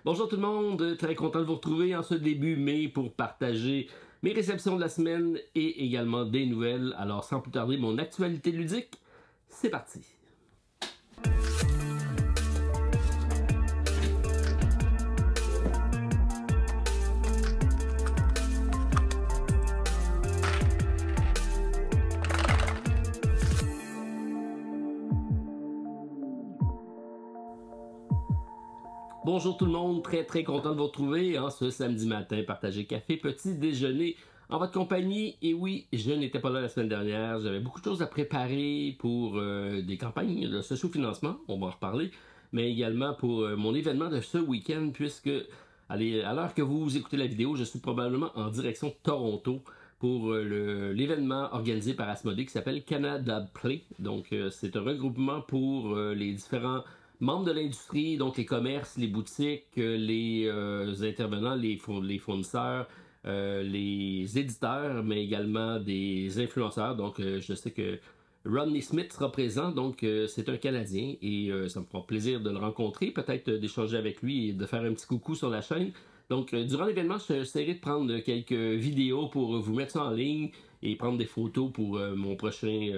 Bonjour tout le monde, très content de vous retrouver en ce début mai pour partager mes réceptions de la semaine et également des nouvelles. Alors sans plus tarder, mon actualité ludique, c'est parti! Bonjour tout le monde, très content de vous retrouver ce samedi matin, partager café, petit déjeuner en votre compagnie. Et oui, je n'étais pas là la semaine dernière, j'avais beaucoup de choses à préparer pour des campagnes de socio-financement, on va en reparler, mais également pour mon événement de ce week-end, puisque allez, à l'heure que vous écoutez la vidéo, je suis probablement en direction de Toronto pour l'événement organisé par Asmodée qui s'appelle Canada Play. Donc c'est un regroupement pour les différents membres de l'industrie, donc les commerces, les boutiques, les intervenants, les fournisseurs, les éditeurs, mais également des influenceurs. Donc je sais que Rodney Smith sera présent, donc c'est un Canadien et ça me fera plaisir de le rencontrer, peut-être d'échanger avec lui et de faire un petit coucou sur la chaîne. Donc durant l'événement, j'essaierai de prendre quelques vidéos pour vous mettre ça en ligne et prendre des photos pour mon prochain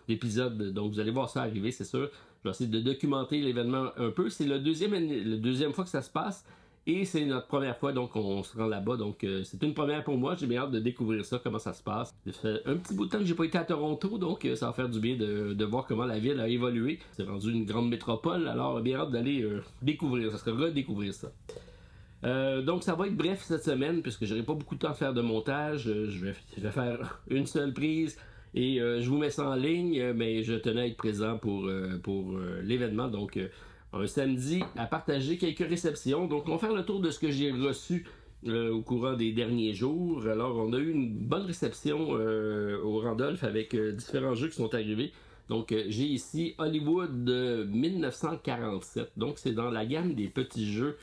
épisode. Donc vous allez voir ça arriver, c'est sûr. Je vais essayer de documenter l'événement un peu. C'est le deuxième fois que ça se passe et c'est notre première fois, donc on se rend là-bas. Donc c'est une première pour moi. J'ai bien hâte de découvrir ça, comment ça se passe. Ça fait un petit bout de temps que j'ai pas été à Toronto, donc ça va faire du bien de voir comment la ville a évolué. C'est rendu une grande métropole, alors bien hâte d'aller découvrir ça, redécouvrir ça. Donc ça va être bref cette semaine puisque j'aurai pas beaucoup de temps à faire de montage. Je vais faire une seule prise et je vous mets ça en ligne, mais je tenais à être présent pour l'événement. Donc un samedi à partager quelques réceptions. Donc on va faire le tour de ce que j'ai reçu au courant des derniers jours. Alors on a eu une bonne réception au Randolph avec différents jeux qui sont arrivés. Donc j'ai ici Hollywood 1947. Donc c'est dans la gamme des petits jeux.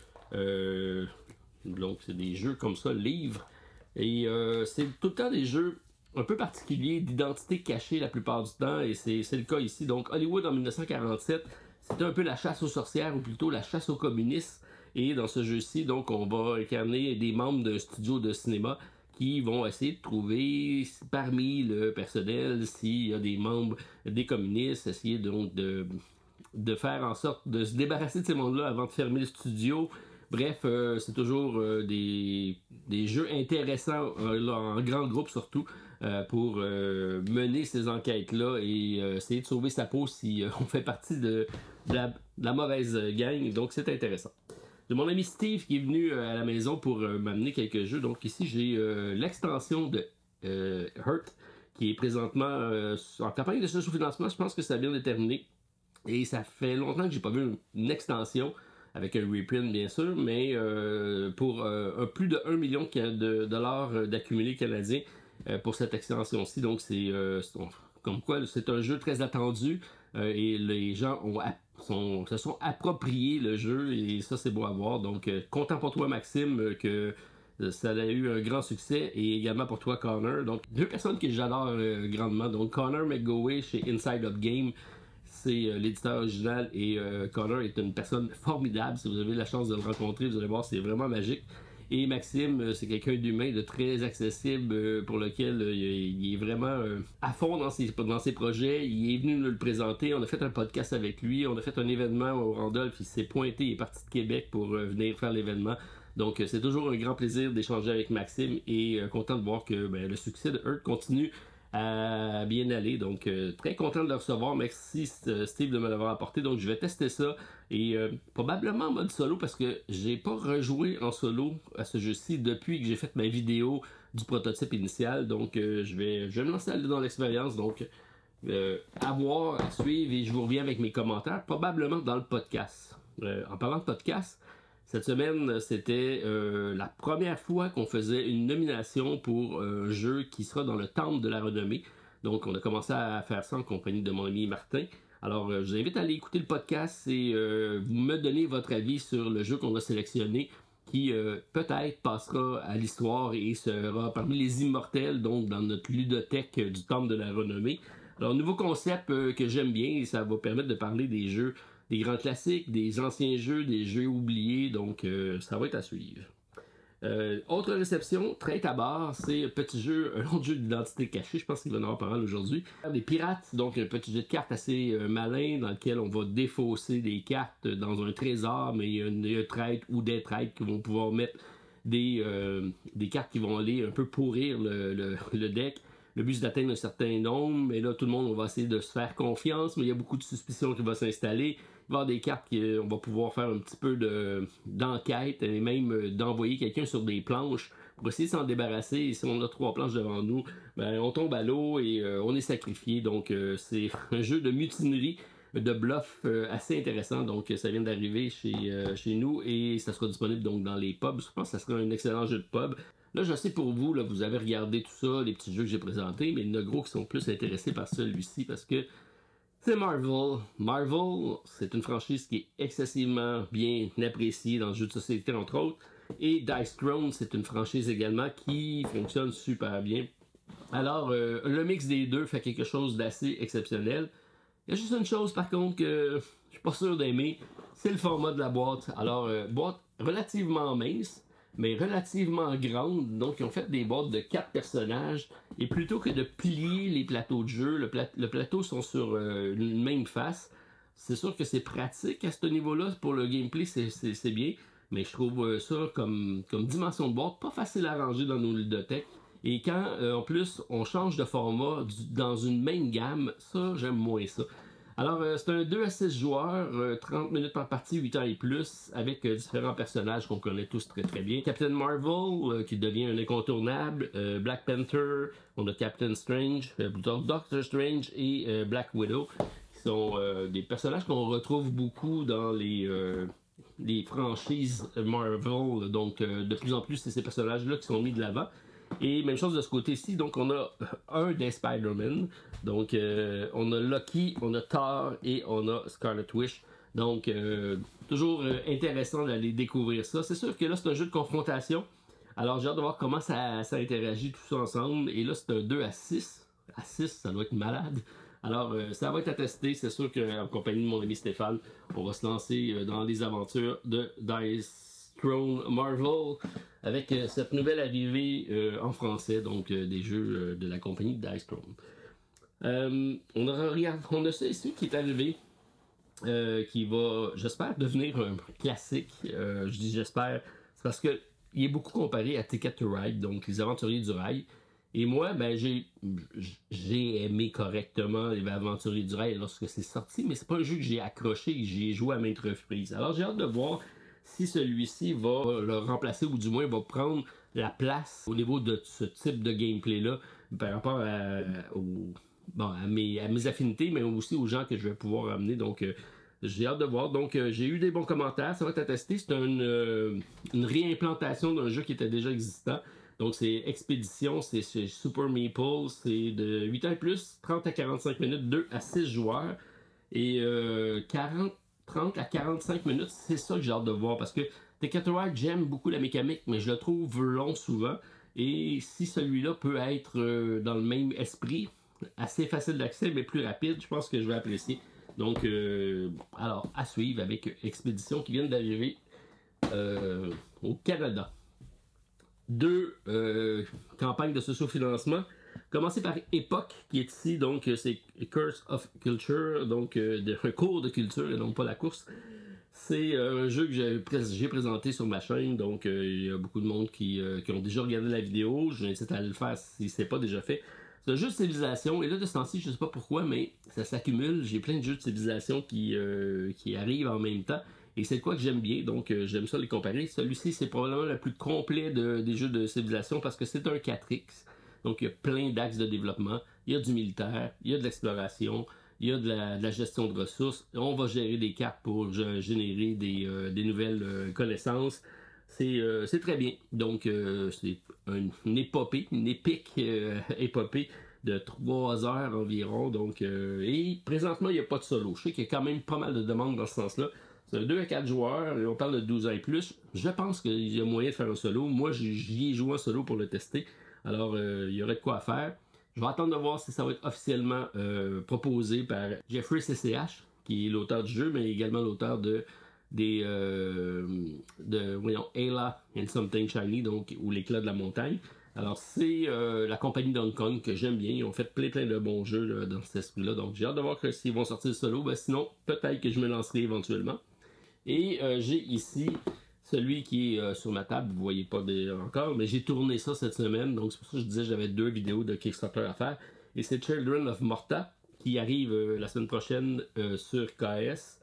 Donc c'est des jeux comme ça, livres. Et c'est tout le temps des jeux un peu particuliers, d'identité cachée la plupart du temps, et c'est le cas ici. Donc Hollywood en 1947, c'était un peu la chasse aux sorcières, ou plutôt la chasse aux communistes. Et dans ce jeu-ci, donc on va incarner des membres d'un studio de cinéma qui vont essayer de trouver parmi le personnel s'il y a des membres des communistes, essayer donc de faire en sorte de se débarrasser de ces mondes-là avant de fermer le studio. Bref, c'est toujours des jeux intéressants, en grand groupe surtout, pour mener ces enquêtes-là et essayer de sauver sa peau si on fait partie de la mauvaise gang. Donc c'est intéressant. J'ai mon ami Steve qui est venu à la maison pour m'amener quelques jeux. Donc ici j'ai l'extension de Hurt qui est présentement en campagne de socio-financement. Je pense que ça vient de terminer. Et ça fait longtemps que j'ai pas vu une extension avec un reprint bien sûr, mais pour plus de 1 million de dollars d'accumulés canadiens pour cette extension-ci. Donc c'est comme quoi c'est un jeu très attendu et les gens se sont appropriés le jeu et ça c'est beau à voir. Donc content pour toi Maxime que ça a eu un grand succès et également pour toi Connor. Donc deux personnes que j'adore grandement. Donc Connor McGoway chez Inside Up Game. C'est l'éditeur original et Connor est une personne formidable. Si vous avez la chance de le rencontrer, vous allez voir, c'est vraiment magique. Et Maxime, c'est quelqu'un d'humain, de très accessible, pour lequel il est vraiment à fond dans ses projets. Il est venu nous le présenter, on a fait un podcast avec lui, on a fait un événement au Randolph, il s'est pointé, il est parti de Québec pour venir faire l'événement. Donc c'est toujours un grand plaisir d'échanger avec Maxime et content de voir que le succès de Hurt continue à bien aller. Donc très content de le recevoir. Merci Steve de me l'avoir apporté. Donc je vais tester ça et probablement en mode solo parce que j'ai pas rejoué en solo à ce jeu-ci depuis que j'ai fait ma vidéo du prototype initial. Donc je vais me lancer dans l'expérience. Donc à voir, à suivre et je vous reviens avec mes commentaires probablement dans le podcast. En parlant de podcast, cette semaine, c'était la première fois qu'on faisait une nomination pour un jeu qui sera dans le Temple de la Renommée. Donc, on a commencé à faire ça en compagnie de mon ami Martin. Alors, je vous invite à aller écouter le podcast et vous me donner votre avis sur le jeu qu'on a sélectionné qui peut-être passera à l'histoire et sera parmi les immortels, donc dans notre ludothèque du Temple de la Renommée. Alors, nouveau concept que j'aime bien et ça va permettre de parler des jeux des grands classiques, des anciens jeux, des jeux oubliés, donc ça va être à suivre. Autre réception, Traite à bord, c'est un petit jeu, un autre jeu d'identité cachée, je pense qu'il va en avoir pas mal aujourd'hui. Des pirates, donc un petit jeu de cartes assez malin dans lequel on va défausser des cartes dans un trésor, mais il y a une traite ou des traites qui vont pouvoir mettre des cartes qui vont aller un peu pourrir le deck. Le but c'est d'atteindre un certain nombre, mais là tout le monde on va essayer de se faire confiance, mais il y a beaucoup de suspicion qui va s'installer. Il va y avoir des cartes qu'on va pouvoir faire un petit peu d'enquête et même d'envoyer quelqu'un sur des planches pour essayer de s'en débarrasser. Et si on a 3 planches devant nous, ben, on tombe à l'eau et on est sacrifié. Donc c'est un jeu de mutinerie, de bluff assez intéressant. Donc ça vient d'arriver chez nous et ça sera disponible donc dans les pubs. Je pense que ça sera un excellent jeu de pub. Là, je sais pour vous, là, vous avez regardé tout ça, les petits jeux que j'ai présentés, mais il y en a gros qui sont plus intéressés par celui-ci parce que c'est Marvel. Marvel, c'est une franchise qui est excessivement bien appréciée dans le jeu de société, entre autres. Et Dice Throne, c'est une franchise également qui fonctionne super bien. Alors, le mix des deux fait quelque chose d'assez exceptionnel. Il y a juste une chose, par contre, que je suis pas sûr d'aimer, c'est le format de la boîte. Alors, boîte relativement mince, mais relativement grande. Donc, ils ont fait des boîtes de 4 personnages. Et plutôt que de plier les plateaux de jeu, le plateau sont sur une même face. C'est sûr que c'est pratique à ce niveau-là. Pour le gameplay, c'est bien. Mais je trouve ça comme dimension de boîte pas facile à ranger dans nos ludothèques. Et quand, en plus, on change de format dans une même gamme, ça, j'aime moins ça. Alors, c'est un 2 à 6 joueurs, 30 minutes par partie, 8 ans et plus, avec différents personnages qu'on connaît tous très très bien. Captain Marvel, qui devient un incontournable, Black Panther, on a Captain Strange, plutôt Doctor Strange et Black Widow, qui sont des personnages qu'on retrouve beaucoup dans les franchises Marvel. Donc, de plus en plus, c'est ces personnages-là qui sont mis de l'avant. Et même chose de ce côté-ci, donc on a un des Spider-Man, donc on a Loki, on a Thor et on a Scarlet Witch. Donc toujours intéressant d'aller découvrir ça. C'est sûr que là c'est un jeu de confrontation, alors j'ai hâte de voir comment ça interagit tout ça ensemble. Et là c'est un 2 à 6, à 6 ça doit être malade. Alors ça va être à tester, c'est sûr qu'en compagnie de mon ami Stéphane, on va se lancer dans les aventures de Dice Throne Marvel avec cette nouvelle arrivée en français, donc des jeux de la compagnie Dice Throne. On a ça ici qui est arrivé, qui va, j'espère, devenir un classique. Je dis j'espère, c'est parce que il est beaucoup comparé à Ticket to Ride, donc les aventuriers du rail. Et moi, ben, j'ai aimé correctement les aventuriers du rail lorsque c'est sorti, mais c'est pas un jeu que j'ai accroché, que j'ai joué à maintes reprises. Alors j'ai hâte de voir si celui-ci va le remplacer ou du moins va prendre la place au niveau de ce type de gameplay-là par rapport à mes affinités, mais aussi aux gens que je vais pouvoir amener. Donc, j'ai hâte de voir. Donc, j'ai eu des bons commentaires. Ça va être à tester. C'est une réimplantation d'un jeu qui était déjà existant. Donc, c'est Expédition, c'est Super Meeple, c'est de 8 ans et plus, 30 à 45 minutes, 2 à 6 joueurs. Et 30 à 45 minutes, c'est ça que j'ai hâte de voir parce que Ticket to Ride, j'aime beaucoup la mécanique, mais je le trouve long souvent. Et si celui-là peut être dans le même esprit, assez facile d'accès mais plus rapide, je pense que je vais apprécier. Donc, alors, à suivre avec Expédition qui vient d'arriver au Canada. 2 campagnes de socio-financement. Commencer par Époque, qui est ici, donc c'est Curse of Culture, donc un cours de culture et non pas la course. C'est un jeu que j'ai présenté sur ma chaîne, donc il y a beaucoup de monde qui ont déjà regardé la vidéo. Je vous incite à le faire si ce n'est pas déjà fait. C'est un jeu de civilisation, et là de ce temps-ci, je ne sais pas pourquoi, mais ça s'accumule. J'ai plein de jeux de civilisation qui arrivent en même temps. Et c'est quoi que j'aime bien, donc j'aime ça les comparer. Celui-ci, c'est probablement le plus complet des jeux de civilisation parce que c'est un 4X. Donc il y a plein d'axes de développement. Il y a du militaire, il y a de l'exploration, il y a de la gestion de ressources. On va gérer des cartes pour générer des nouvelles connaissances. C'est très bien. Donc c'est une épopée, une épique épopée de 3 heures environ. Donc, et présentement, il n'y a pas de solo. Je sais qu'il y a quand même pas mal de demandes dans ce sens-là. C'est un 2 à 4 joueurs, et on parle de 12 ans et plus. Je pense qu'il y a moyen de faire un solo. Moi, j'y ai joué un solo pour le tester. Alors, il y aurait de quoi faire. Je vais attendre de voir si ça va être officiellement proposé par Jeffrey CCH, qui est l'auteur du jeu, mais également l'auteur voyons, Ayla and Something Shiny, donc, ou l'éclat de la montagne. Alors, c'est la compagnie d'Hong Kong que j'aime bien. Ils ont fait plein de bons jeux là, dans cet esprit-là. Donc, j'ai hâte de voir s'ils vont sortir solo. Ben, sinon, peut-être que je me lancerai éventuellement. Et j'ai ici celui qui est sur ma table. Vous ne voyez pas encore, mais j'ai tourné ça cette semaine. Donc, c'est pour ça que je disais que j'avais 2 vidéos de Kickstarter à faire. Et c'est Children of Morta qui arrive la semaine prochaine sur KS.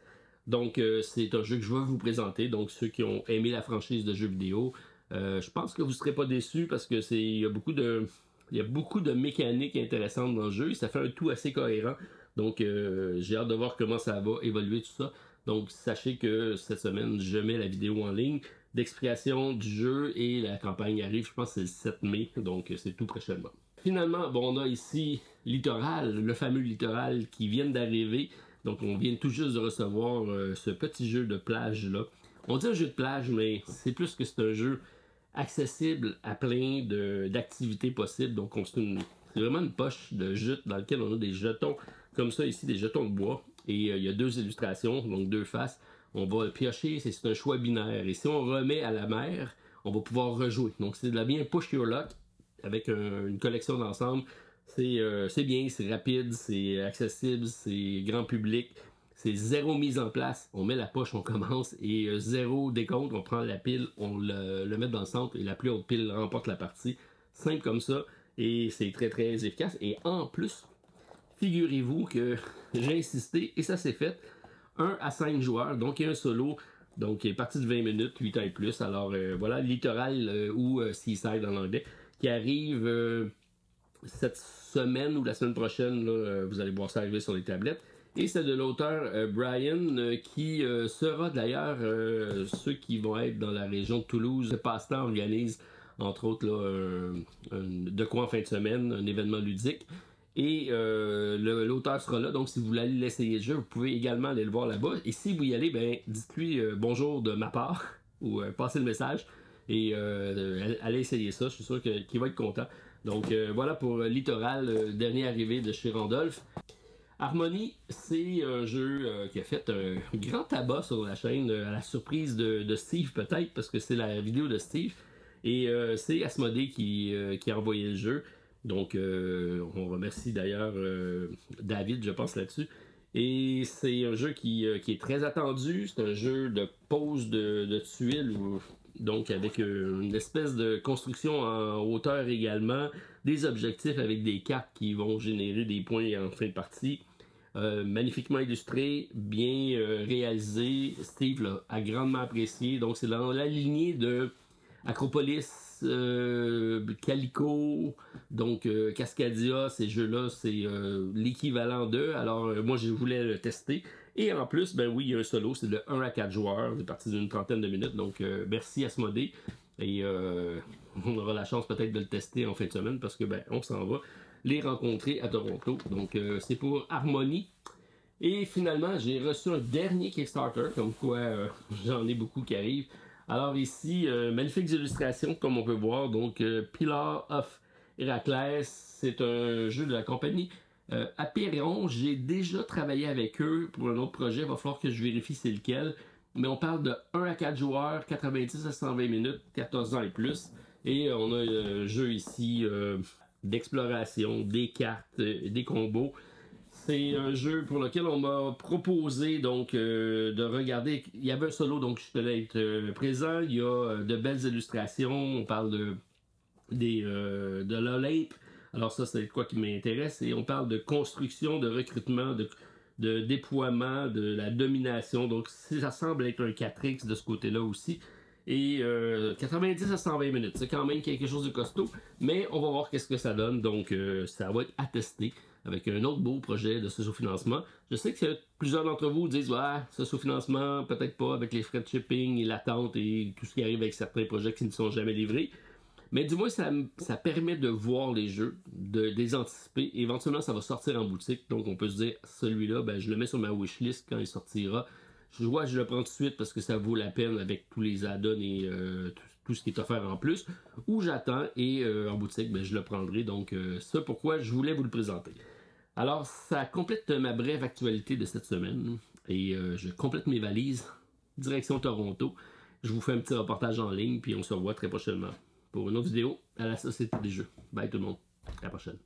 Donc, c'est un jeu que je vais vous présenter. Donc, ceux qui ont aimé la franchise de jeux vidéo, je pense que vous ne serez pas déçus parce que il y a beaucoup de mécaniques intéressantes dans le jeu et ça fait un tout assez cohérent. Donc, j'ai hâte de voir comment ça va évoluer tout ça. Donc, sachez que cette semaine, je mets la vidéo en ligne d'explication du jeu et la campagne arrive, je pense que c'est le 7 mai, donc c'est tout prochainement. Finalement, bon, on a ici Littoral, le fameux Littoral qui vient d'arriver. Donc, on vient tout juste de recevoir ce petit jeu de plage-là. On dit un jeu de plage, mais c'est plus que c'est un jeu accessible à plein d'activités possibles. Donc, c'est vraiment une poche de jute dans laquelle on a des jetons comme ça ici, des jetons de bois. Et il y a 2 illustrations, donc 2 faces. On va piocher, c'est un choix binaire. Et si on remet à la mer, on va pouvoir rejouer. Donc, c'est de la bien push your luck avec une collection d'ensemble. C'est bien, c'est rapide, c'est accessible, c'est grand public. C'est 0 mise en place. On met la poche, on commence et 0 décompte. On prend la pile, on le met dans le centre et la plus haute pile remporte la partie. Simple comme ça et c'est très efficace. Et en plus, figurez-vous que j'ai insisté et ça s'est fait. 1 à 5 joueurs, donc il y a un solo. Donc, il est parti de 20 minutes, 8 ans et plus. Alors, voilà, Littoral ou Seaside en anglais, qui arrive cette semaine ou la semaine prochaine. Là, vous allez voir ça arriver sur les tablettes. Et c'est de l'auteur Brian, qui sera d'ailleurs ceux qui vont être dans la région de Toulouse. Le Passe-Temps organise, entre autres, là, de quoi en fin de semaine, un événement ludique. Et l'auteur sera là, donc si vous voulez aller l'essayer le jeu, vous pouvez également aller le voir là-bas. Et si vous y allez, ben dites-lui bonjour de ma part, ou passez le message, et allez essayer ça, je suis sûr qu'il va être content. Donc voilà pour Littoral, dernier arrivé de chez Randolph. Harmony, c'est un jeu qui a fait un grand tabac sur la chaîne, à la surprise de Steve peut-être, parce que c'est la vidéo de Steve. Et c'est Asmodée qui a envoyé le jeu. Donc, on remercie d'ailleurs David, je pense, là-dessus. Et c'est un jeu qui est très attendu. C'est un jeu de pose de tuiles, donc avec une espèce de construction en hauteur également. Des objectifs avec des cartes qui vont générer des points en fin de partie. Magnifiquement illustré, bien réalisé. Steve a grandement apprécié. Donc, c'est dans la lignée de Acropolis, Calico, donc Cascadia, ces jeux-là, c'est l'équivalent d'eux. Alors, moi, je voulais le tester. Et en plus, ben oui, il y a un solo, c'est de 1 à 4 joueurs, c'est parti d'une trentaine de minutes. Donc, merci Asmodée. Et on aura la chance peut-être de le tester en fin de semaine parce que, ben, on s'en va les rencontrer à Toronto. Donc, c'est pour Harmony. Et finalement, j'ai reçu un dernier Kickstarter, comme quoi j'en ai beaucoup qui arrivent. Alors ici, magnifiques illustrations, comme on peut voir. Donc, Pillar of Héraclès, c'est un jeu de la compagnie Apeiron. J'ai déjà travaillé avec eux pour un autre projet. Il va falloir que je vérifie c'est lequel. Mais on parle de 1 à 4 joueurs, 90 à 120 minutes, 14 ans et plus. Et on a un jeu ici d'exploration, des cartes, des combos. C'est un jeu pour lequel on m'a proposé donc de regarder. Il y avait un solo, donc je tenais à être présent. Il y a de belles illustrations. On parle de l'Olympe. Alors ça, c'est quoi qui m'intéresse. Et on parle de construction, de recrutement, de déploiement, de la domination. Donc ça semble être un 4X de ce côté-là aussi. Et 90 à 120 minutes, c'est quand même quelque chose de costaud, mais on va voir qu'est-ce que ça donne, donc ça va être attesté avec un autre beau projet de socio-financement. Je sais que plusieurs d'entre vous disent ouais, socio-financement, peut-être pas avec les frais de shipping et l'attente et tout ce qui arrive avec certains projets qui ne sont jamais livrés, mais du moins ça permet de voir les jeux, de les anticiper, et éventuellement ça va sortir en boutique, donc on peut se dire celui-là, ben, je le mets sur ma wishlist quand il sortira. Je le prends tout de suite parce que ça vaut la peine avec tous les add-ons et tout ce qui est offert en plus. Ou j'attends et en boutique, ben, je le prendrai. Donc, ça pourquoi je voulais vous le présenter. Alors, ça complète ma brève actualité de cette semaine. Et je complète mes valises, direction Toronto. Je vous fais un petit reportage en ligne, puis on se revoit très prochainement pour une autre vidéo à la Société des Jeux. Bye tout le monde, à la prochaine.